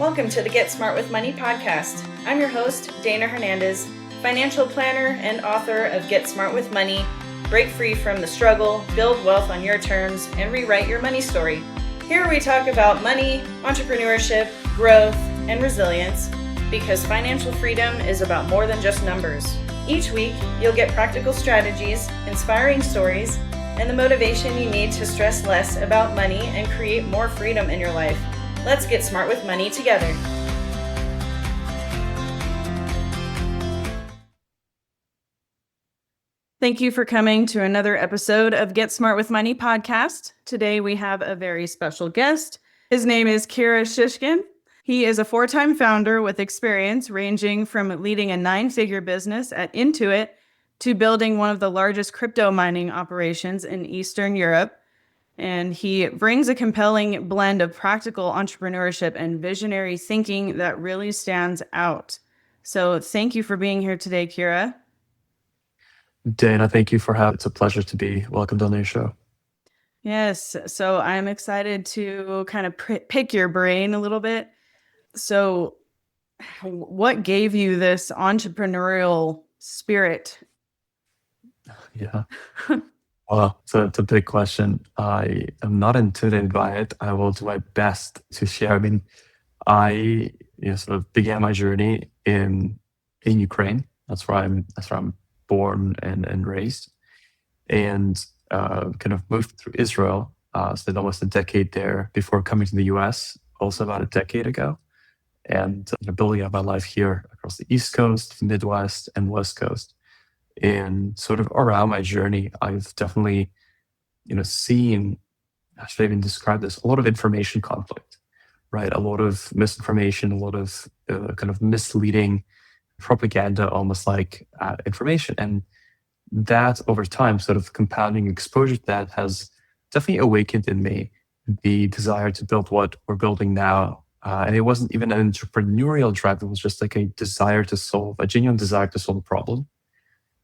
Welcome to the Get Smart with Money podcast. I'm your host, Dayna Hernandez, financial planner and author of Get Smart with Money, Break Free from the Struggle, Build Wealth on Your Terms, and Rewrite Your Money Story. Here we talk about money, entrepreneurship, growth, and resilience, because financial freedom is about more than just numbers. Each week, you'll get practical strategies, inspiring stories, and the motivation you need to stress less about money and create more freedom in your life. Let's get smart with money together. Thank you for coming to another episode of Get Smart with Money podcast. Today we have a very special guest. His name is Kira Shishkin. He is a 4-time founder with experience ranging from leading a 9-figure business at Intuit to building one of the largest crypto mining operations in Eastern Europe. And he brings a compelling blend of practical entrepreneurship and visionary thinking that really stands out. So thank you for being here today, Kira. Dayna, thank you for having. It's a pleasure to be welcomed on your show. Yes, so I'm excited to kind of pick your brain a little bit. So what gave you this entrepreneurial spirit? Yeah. Well, so it's a big question. I am not intimidated by it. I will do my best to share. I mean, I sort of began my journey in Ukraine. That's where I'm born and raised, and kind of moved through Israel. Spent almost a decade there before coming to the US, also about a decade ago, and building up my life here across the East Coast, Midwest, and West Coast. And sort of around my journey, I've definitely, seen, I should even describe this, a lot of information conflict, right? A lot of misinformation, a lot of kind of misleading propaganda, almost like information. And that over time, sort of compounding exposure to that has definitely awakened in me the desire to build what we're building now. And it wasn't even an entrepreneurial drive. It was just like a genuine desire to solve a problem.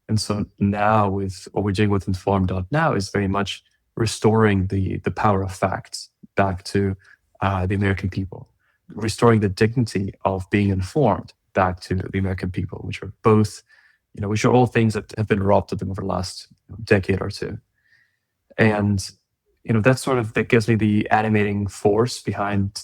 And so now with what we're doing with Inform.now is very much restoring the power of facts back to the American people, restoring the dignity of being informed back to the American people, which are both, which are all things that have been robbed of them over the last decade or two. And, that gives me the animating force behind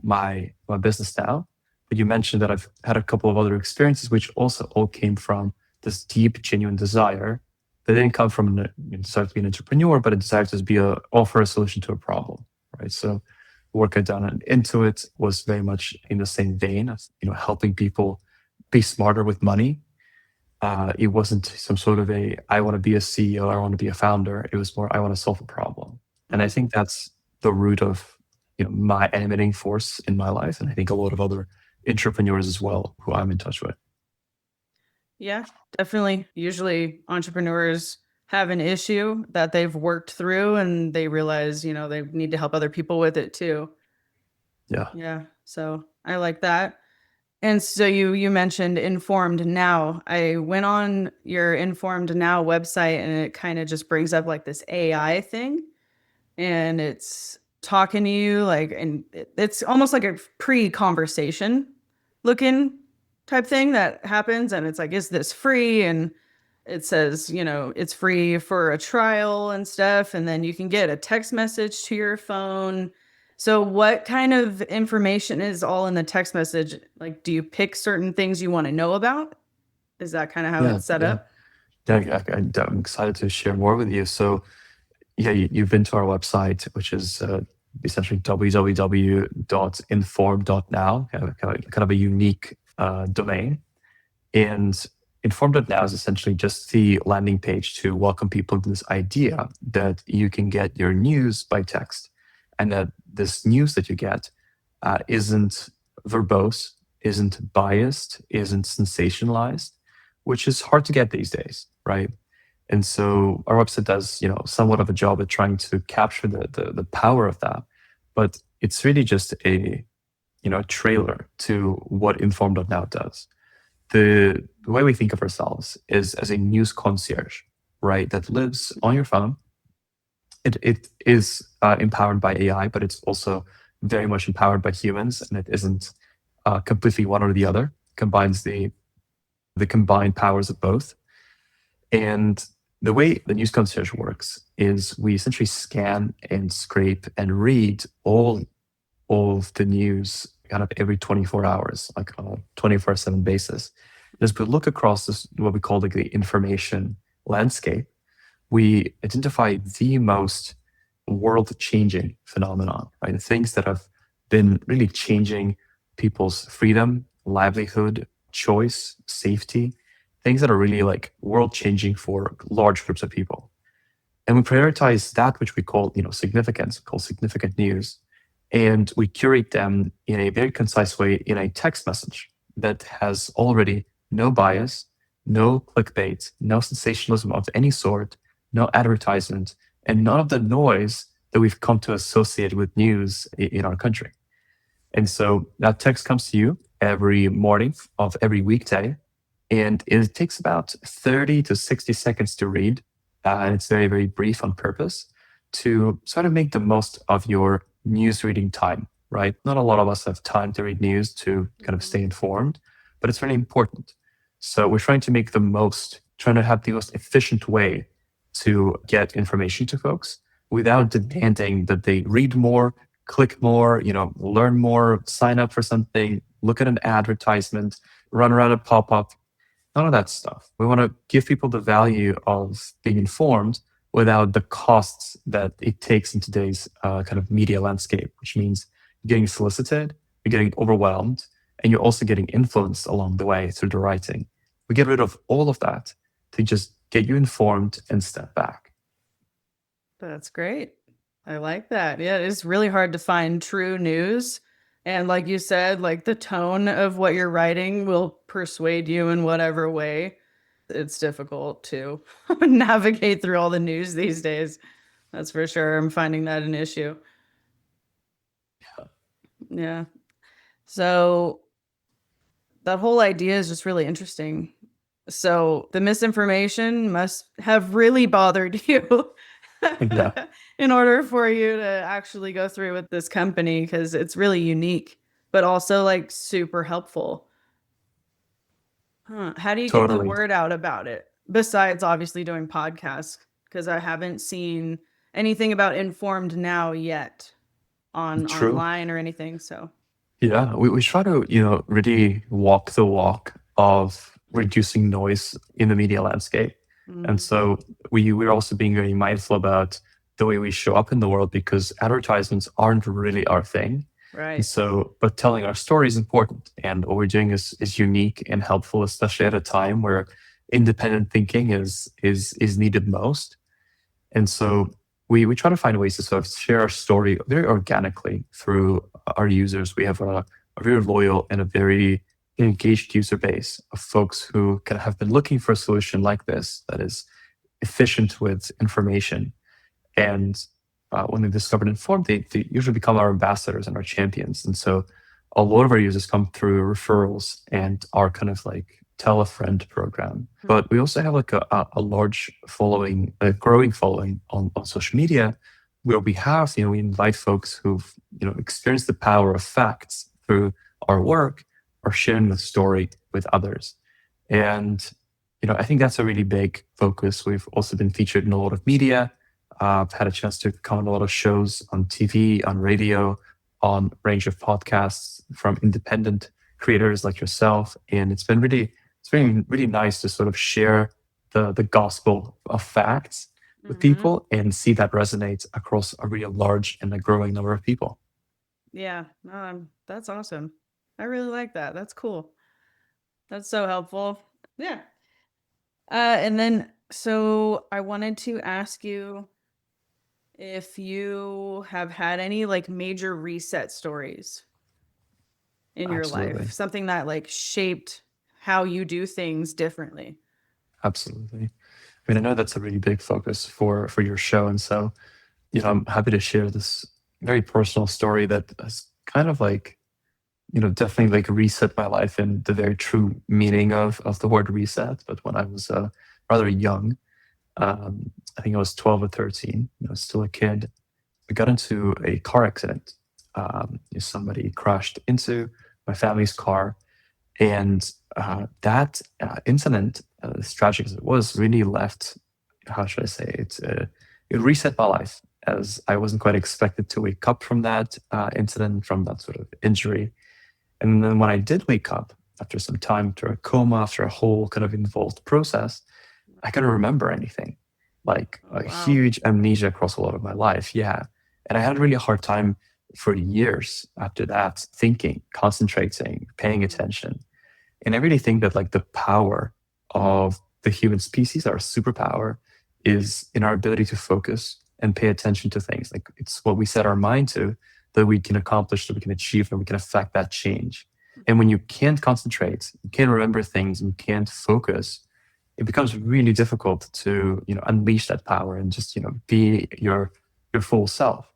my business now. But you mentioned that I've had a couple of other experiences, which also all came from this deep, genuine desire that didn't come from a desire to be an entrepreneur, but a desire to offer a solution to a problem, right? So work I'd done into it was very much in the same vein as, helping people be smarter with money. It wasn't some sort of I want to be a CEO, I want to be a founder. It was more, I want to solve a problem. And I think that's the root of, my animating force in my life. And I think a lot of other entrepreneurs as well, who I'm in touch with. Yeah, definitely. Usually entrepreneurs have an issue that they've worked through and they realize, they need to help other people with it too. Yeah. Yeah. So I like that. And so you mentioned Informed Now. I went on your Informed Now website and it kind of just brings up like this AI thing and it's talking to you and it's almost like a pre-conversation looking type thing that happens. And it's like, is this free? And it says, it's free for a trial and stuff. And then you can get a text message to your phone. So what kind of information is all in the text message? Like, do you pick certain things you want to know about? Is that kind of how it's set up? Yeah, I'm excited to share more with you. So yeah, you've been to our website, which is essentially www.inform.now, kind of a unique domain. And Inform.now is essentially just the landing page to welcome people to this idea that you can get your news by text, and that this news that you get isn't verbose, isn't biased, isn't sensationalized, which is hard to get these days, right? And so our website does, somewhat of a job at trying to capture the power of that, but it's really just a trailer to what Inform.now does. The way we think of ourselves is as a news concierge, right? That lives on your phone. It is empowered by AI, but it's also very much empowered by humans, and it isn't completely one or the other. Combines the combined powers of both. And the way the news concierge works is we essentially scan and scrape and read all of the news kind of every 24 hours, like on a 24/7 basis. As we look across this, what we call like the information landscape, we identify the most world-changing phenomenon, right? The things that have been really changing people's freedom, livelihood, choice, safety, things that are really like world-changing for large groups of people. And we prioritize that which we call, significance, called significant news, and we curate them in a very concise way in a text message that has already no bias, no clickbait, no sensationalism of any sort, no advertisement, and none of the noise that we've come to associate with news in our country. And so that text comes to you every morning of every weekday, and it takes about 30 to 60 seconds to read. And it's very, very brief on purpose to sort of make the most of your news reading time, right? Not a lot of us have time to read news to kind of stay informed, but it's really important. So we're trying to make the most, trying to have the most efficient way to get information to folks without demanding that they read more, click more, learn more, sign up for something, look at an advertisement, run around a pop-up. None of that stuff. We want to give people the value of being informed without the costs that it takes in today's kind of media landscape, which means you're getting solicited, you're getting overwhelmed, and you're also getting influenced along the way through the writing. We get rid of all of that to just get you informed and step back. That's great. I like that. Yeah, it's really hard to find true news. And like you said, like the tone of what you're writing will persuade you in whatever way. It's difficult to navigate through all the news these days. That's for sure. I'm finding that an issue. Yeah. So that whole idea is just really interesting. So the misinformation must have really bothered you Yeah, in order for you to actually go through with this company, because it's really unique, but also like super helpful. Huh. How do you get the totally. word out about it? Besides obviously doing podcasts, because I haven't seen anything about Informed Now yet on True. online or anything. So Yeah, we try to, really walk the walk of reducing noise in the media landscape. And mhm. so we're also being very mindful about the way we show up in the world because advertisements aren't really our thing. And Right. so, but telling our story is important. And what we're doing is unique and helpful, especially at a time where independent thinking is needed most. And so we try to find ways to sort of share our story very organically through our users. We have a very loyal and a very engaged user base of folks who kind of have been looking for a solution like this that is efficient with information. And when they discovered Inform, they usually become our ambassadors and our champions. And so a lot of our users come through referrals and our kind of like tell a friend program. But we also have like a large following, a growing following on social media where we invite folks who've, experienced the power of facts through our work or sharing the story with others. And, I think that's a really big focus. We've also been featured in a lot of media. I've had a chance to come on a lot of shows on TV, on radio, on a range of podcasts from independent creators like yourself. And it's been really nice to sort of share the gospel of facts with Mhm. people and see that resonate across a really large and a growing number of people. Yeah. That's awesome. I really like that. That's cool. That's so helpful. Yeah. And then, so I wanted to ask you if you have had any like major reset stories in your life, Absolutely. something that like shaped how you do things differently. Absolutely. I mean, I know that's a really big focus for your show. And so, I'm happy to share this very personal story that has kind of like, definitely like reset my life in the very true meaning of the word reset. But when I was rather young, I think I was 12 or 13, still a kid, I got into a car accident. somebody crashed into my family's car. And that incident, as tragic as it was, really left, how should I say it, it reset my life, as I wasn't quite expected to wake up from that incident, from that sort of injury. And then when I did wake up, after some time, after a coma, after a whole kind of involved process, I couldn't remember anything. Like Oh, a wow. huge amnesia across a lot of my life. Yeah. And I had really a hard time for years after that, thinking, concentrating, paying attention. And I really think that like the power of the human species, our superpower, is in our ability to focus and pay attention to things. Like it's what we set our mind to that we can accomplish, that we can achieve, and we can affect that change. And when you can't concentrate, you can't remember things, and you can't focus, it becomes really difficult to, unleash that power and just, be your full self.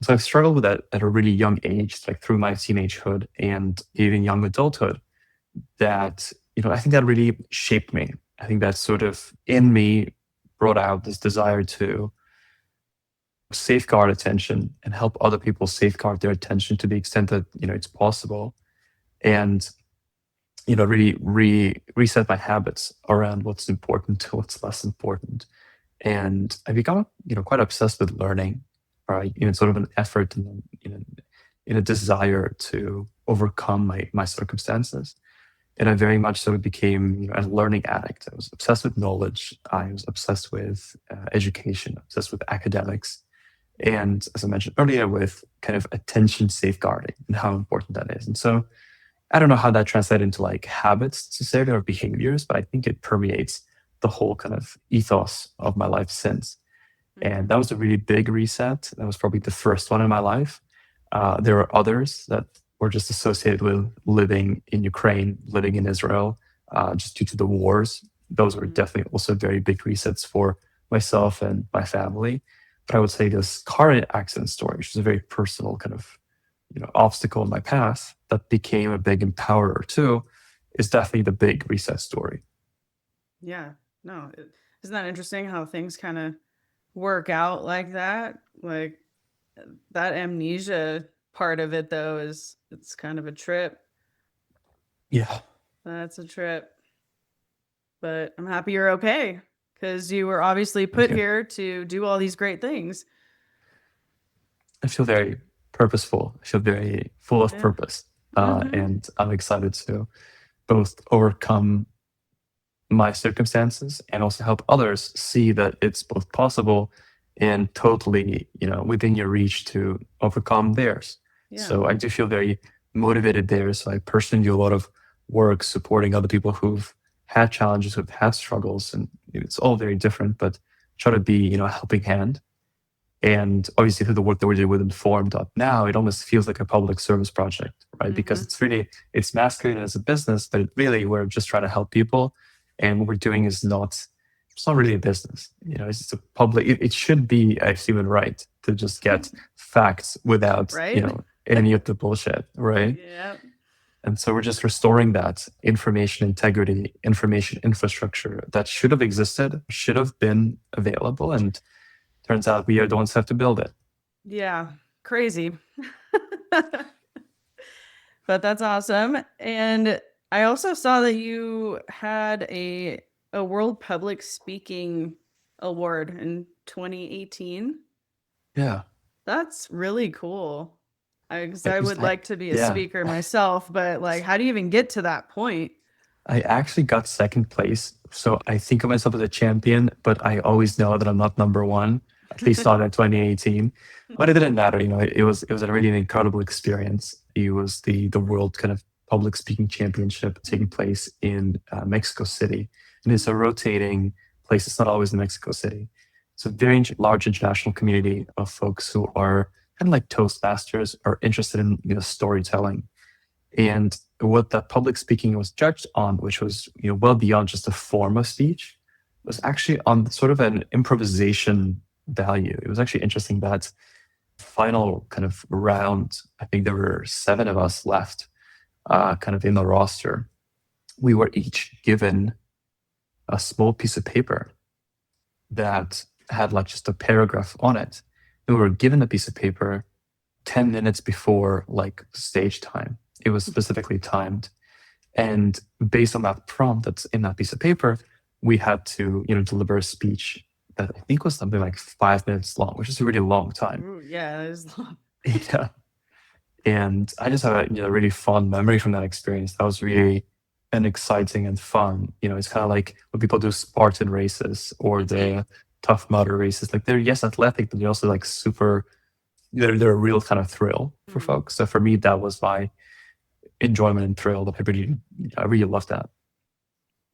So I've struggled with that at a really young age, like through my teenagehood and even young adulthood, that, I think that really shaped me. I think that sort of in me brought out this desire to safeguard attention and help other people safeguard their attention to the extent that, it's possible. And, really reset my habits around what's important to what's less important. And I become, quite obsessed with learning, right? Sort of an effort and, in a desire to overcome my circumstances. And I very much so became, a learning addict. I was obsessed with knowledge. I was obsessed with education, obsessed with academics. And as I mentioned earlier, with kind of attention safeguarding and how important that is. And so I don't know how that translates into like habits necessarily or behaviors, but I think it permeates the whole kind of ethos of my life since. And that was a really big reset. That was probably the first one in my life. There are others that were just associated with living in Ukraine, living in Israel, just due to the wars. Those were definitely also very big resets for myself and my family. But I would say this car accident story, which is a very personal kind of, obstacle in my path that became a big empowerer too, is definitely the big reset story. Yeah. No, isn't that interesting how things kind of work out like that? Like that amnesia part of it though is it's kind of a trip. Yeah. That's a trip. But I'm happy you're okay because you were obviously Thank put you. here to do all these great things. I feel very purposeful. I feel very full of Yeah. purpose. Mhm. And I'm excited to both overcome my circumstances and also help others see that it's both possible and totally, within your reach to overcome theirs. Yeah. So I do feel very motivated there. So I personally do a lot of work supporting other people who've had challenges, who've had struggles, and it's all very different, but try to be, a helping hand. And obviously through the work that we did with Informed Up Now, it almost feels like a public service project, right? Because Mhm. it's masqueraded as a business, but really we're just trying to help people. And what we're doing it's not really a business. It's just a public, it should be a human right to just get facts without, Right? any of the bullshit, right? Yeah. And so we're just restoring that information integrity, information infrastructure that should have existed, should have been available. And turns out we are the ones who have to build it. Yeah. Crazy. But that's awesome. And I also saw that you had a World Public Speaking Award in 2018. Yeah. That's really cool. Because It I was, would like to be a yeah. speaker myself, but like, how do you even get to that point? I actually got second place. So I think of myself as a champion, but I always know that I'm not number one, at least not in 2018. But it didn't matter. It was a really incredible experience. It was the world kind of public speaking championship taking place in Mexico City. And it's a rotating place. It's not always in Mexico City. It's a very large international community of folks who are kind of like Toastmasters, are interested in storytelling. And what the public speaking was judged on, which was well beyond just a form of speech, was actually on sort of an improvisation value. It was actually interesting that final kind of round, I think there were 7 of us left, kind of in the roster. We were each given a small piece of paper that had like just a paragraph on it. We were given a piece of paper 10 minutes before like stage time. It was specifically timed. And based on that prompt that's in that piece of paper, we had to, deliver a speech that I think was something like 5 minutes long, which is a really long time. Ooh, yeah, that is long. Yeah. And I just have a really fond memory from that experience. That was really an exciting and fun. It's kind of like when people do Spartan races or the Tough Mudder races. Like they're yes athletic, but they're also like super. They're a real kind of thrill for folks. So for me, that was my enjoyment and thrill. That I really love that.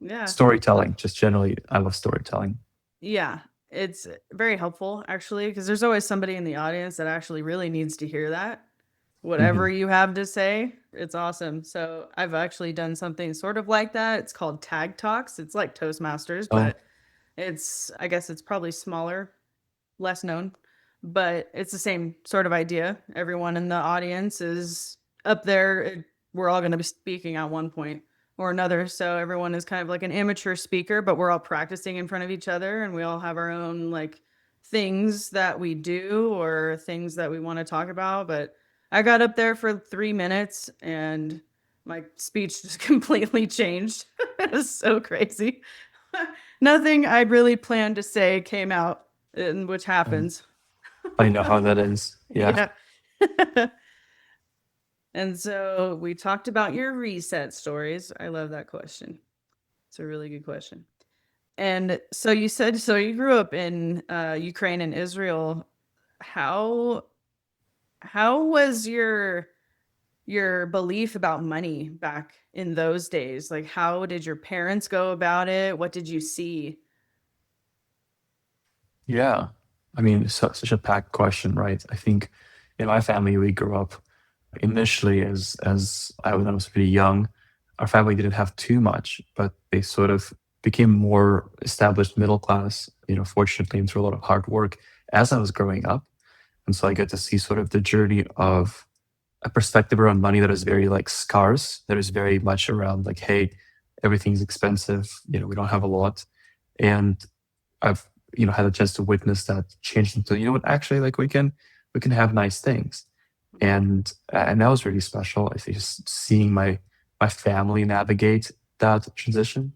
Yeah. Storytelling, just generally, I love storytelling. Yeah. It's very helpful actually, because there's always somebody in the audience that actually really needs to hear that. Whatever Mhm. you have to say, it's awesome. So I've actually done something sort of like that. It's called Tag Talks. It's like Toastmasters, Oh, but I guess it's probably smaller, less known, but it's the same sort of idea. Everyone in the audience is up there. We're all going to be speaking at one point or another. So everyone is kind of like an amateur speaker, but we're all practicing in front of each other and we all have our own like things that we do or things that we want to talk about. But I got up there for 3 minutes and my speech just completely changed. It was so crazy. Nothing I really planned to say came out, which um, happens. I know how that is. Yeah. Yeah. And so we talked about your reset stories. I love that question. It's a really good question. And so you said, so you grew up in Ukraine and Israel. How how was your belief about money back in those days? Like, how did your parents go about it? What did you see? Yeah. I mean, such a packed question, right? I think in my family, we grew up initially as when I was pretty young. Our family didn't have too much, but they sort of became more established middle class, fortunately, and through a lot of hard work as I was growing up. And so I get to see sort of the journey of a perspective around money that is very like scarce, that is very much around like, hey, everything's expensive, we don't have a lot. And I've had a chance to witness that change into what actually like we can have nice things, and that was really special. I think just seeing my family navigate that transition.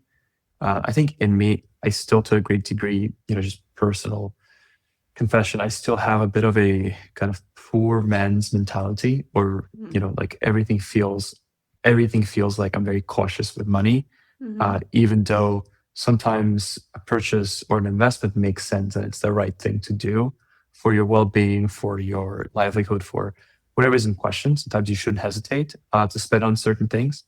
I think in me, I still to a great degree, just personal confession, I still have a bit of a kind of poor man's mentality, or like everything feels like I'm very cautious with money, Mm-hmm. even though sometimes a purchase or an investment makes sense and it's the right thing to do for your well-being, for your livelihood, for whatever is in question. Sometimes you shouldn't hesitate to spend on certain things.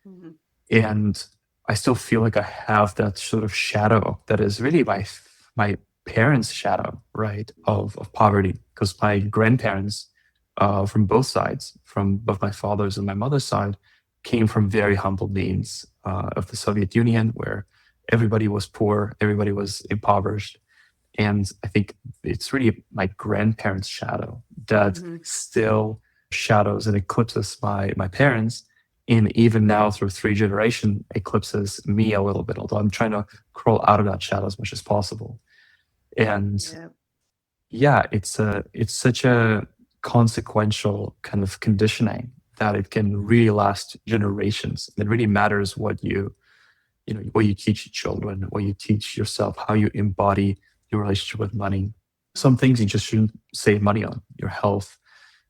Mm-hmm. And I still feel like I have that sort of shadow that is really my parents' shadow, right, of poverty. Because my grandparents, from both sides, from both my father's and my mother's side, came from very humble means of the Soviet Union, where everybody was poor, everybody was impoverished. And I think it's really my grandparents' shadow that Mm-hmm. still shadows and eclipses my parents. And even now, through 3 generation, eclipses me a little bit, although I'm trying to crawl out of that shadow as much as possible. And Yeah. yeah, it's such a consequential kind of conditioning that it can really last generations. It really matters what you teach children, what you teach yourself, how you embody your relationship with money. Some things you just shouldn't save money on: your health,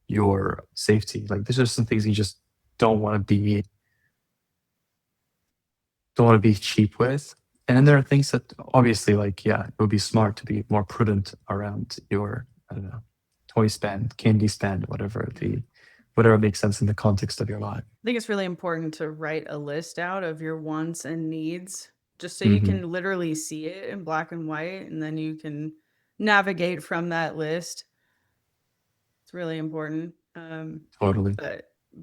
your safety. Like these are some things you just don't want to be don't want to be cheap with. And then there are things that obviously, like, yeah, it would be smart to be more prudent around your, I don't know, toy spend, candy spend, whatever makes sense in the context of your life. I think it's really important to write a list out of your wants and needs just so you Hmm. can literally see it in black and white and then you can navigate from that list. It's really important. Totally.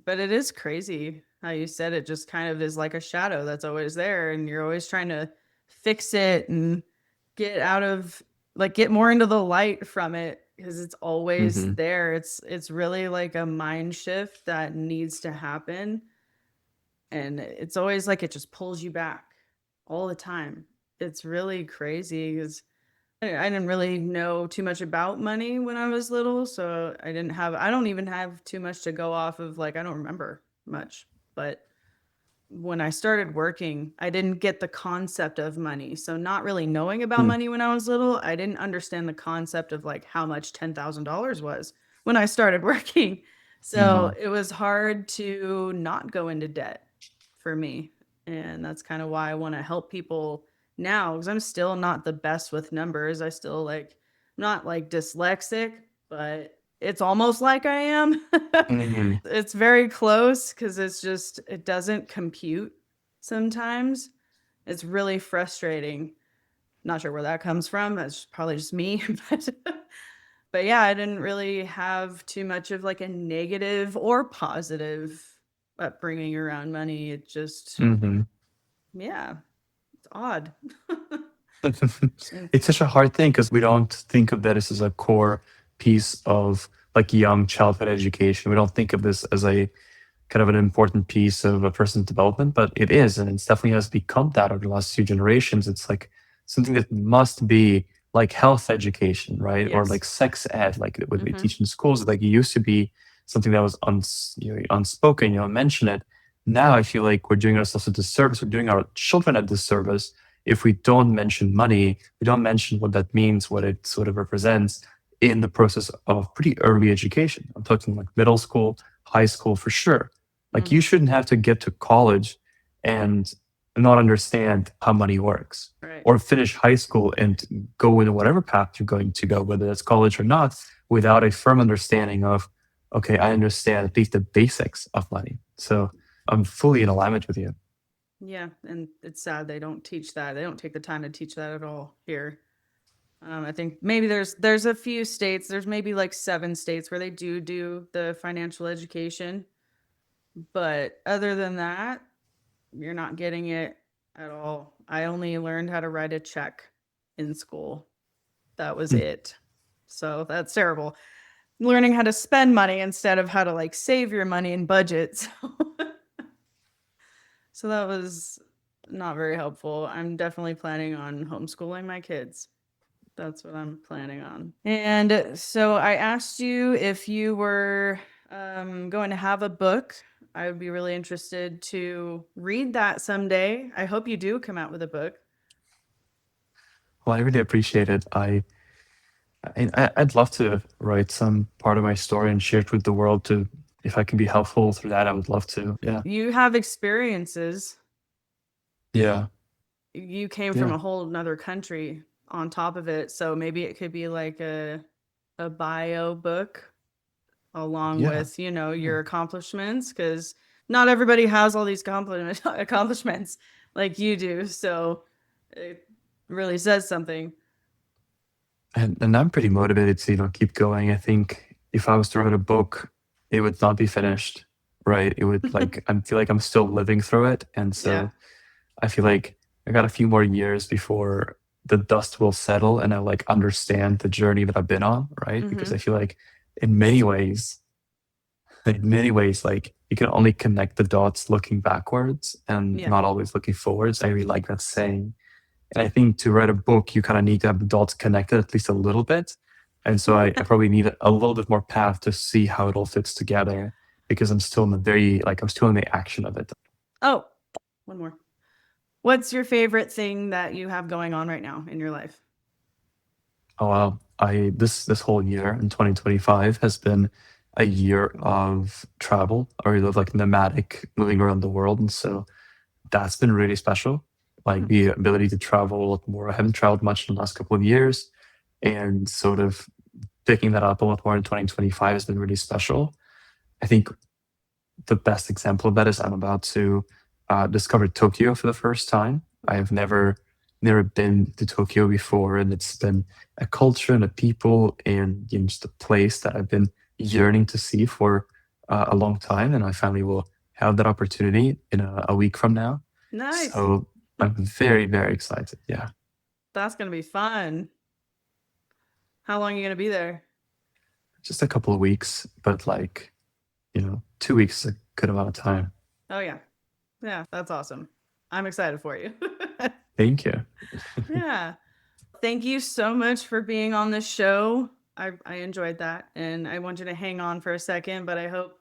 But it is crazy how you said it just kind of is like a shadow that's always there and you're always trying to fix it and get out of like get more into the light from it because it's always Hmm. there. It's really like a mind shift that needs to happen and it's always like it just pulls you back all the time. It's really crazy because I didn't really know too much about money when I was little, so I don't even have too much to go off of. Like, I don't remember much, but when I started working, I didn't get the concept of money. So not really knowing about Mm, money when I was little, I didn't understand the concept of like how much $10,000 was when I started working. So mhm, it was hard to not go into debt for me. And that's kind of why I want to help people now, because I'm still not the best with numbers. I still like, not like dyslexic, but it's almost like I am. mhm, It's very close because it doesn't compute sometimes. It's really frustrating. Not sure where that comes from. That's probably just me, but yeah, I didn't really have too much of like a negative or positive upbringing around money. It just, mhm. yeah, it's odd. And It's such a hard thing because we don't think of that as a core piece of like young childhood education. We don't think of this as a kind of an important piece of a person's development, but it is, and it definitely has become that over the last few generations. It's like something that must be like health education, right? Or yes. like sex ed, like what we Hmm. teach in schools. Like it used to be something that was unspoken, mention it. Now I feel like we're doing ourselves a disservice. We're doing our children a disservice if we don't mention money. We don't mention what that means, what it sort of represents in the process of pretty early education. I'm talking like middle school, high school for sure. Like you Hmm. shouldn't have to get to college and not understand how money works, Right. or finish high school and go into whatever path you're going to go, whether that's college or not, without a firm understanding of, okay, I understand at least the basics of money. So I'm fully in alignment with you. Yeah. And it's sad they don't teach that. They don't take the time to teach that at all here. I think maybe there's a few states. There's maybe like 7 states where they do the financial education, but other than that, you're not getting it at all. I only learned how to write a check in school. That was Mm. it. So that's terrible. Learning how to spend money instead of how to like save your money and budget. So that was not very helpful. I'm definitely planning on homeschooling my kids. That's what I'm planning on. And so I asked you if you were going to have a book. I would be really interested to read that someday. I hope you do come out with a book. Well, I really appreciate it. I'd love to write some part of my story and share it with the world. To If I can be helpful through that, I would love to. Yeah. You have experiences. Yeah. You came from Yeah. a whole nother country on top of it. So maybe it could be like a bio book along Yeah. with, you know, Yeah. your accomplishments, because not everybody has all these accomplishments like you do. So it really says something. And I'm pretty motivated to, keep going. I think if I was to write a book, it would not be finished, right? It would like I feel like I'm still living through it. And Yeah. so I feel like I got a few more years before the dust will settle and I like understand the journey that I've been on, right? Because Hmm. I feel like in many ways, like you can only connect the dots looking backwards and Yeah. not always looking forwards. I really like that saying. And I think to write a book, you kind of need to have the dots connected at least a little bit. And so I probably need a little bit more path to see how it all fits together because I'm still in the I'm still in the action of it. Oh, one more. What's your favorite thing that you have going on right now in your life? Oh wow. This whole year in 2025 has been a year of travel. I really live like nomadic, moving around the world. And so that's been really special. Like Hmm. the ability to travel a lot more. I haven't traveled much in the last couple of years. And sort of picking that up a lot more in 2025 has been really special. I think the best example of that is I'm about to discover Tokyo for the first time. I have never been to Tokyo before, and it's been a culture and a people and just a place that I've been yearning to see for a long time. And I finally will have that opportunity in a week from now. Nice. So I'm very, very excited. Yeah, That's going to be fun. How long are you going to be there? just a couple of weeks, but like 2 weeks is a good amount of time. Oh, yeah. Yeah, that's awesome. I'm excited for you. Thank you. Yeah. thank you so much for being on the show. I enjoyed that. And I want you to hang on for a second, but I hope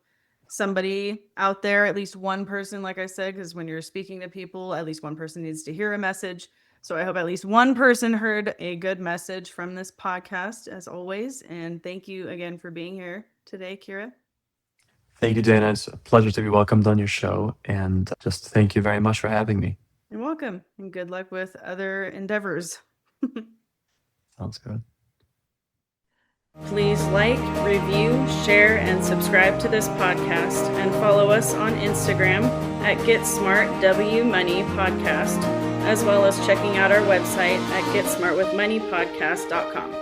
somebody out there, at least one person, like I said, because when you're speaking to people, at least one person needs to hear a message. So I hope at least one person heard a good message from this podcast, as always. And thank you again for being here today, Kira. Thank you, Dayna. It's a pleasure to be welcomed on your show. And just thank you very much for having me. You're welcome. And good luck with other endeavors. Sounds good. Please like, review, share, and subscribe to this podcast, and follow us on Instagram at GetSmartWMoneyPodcast, as well as checking out our website at GetSmartWithMoneyPodcast.com.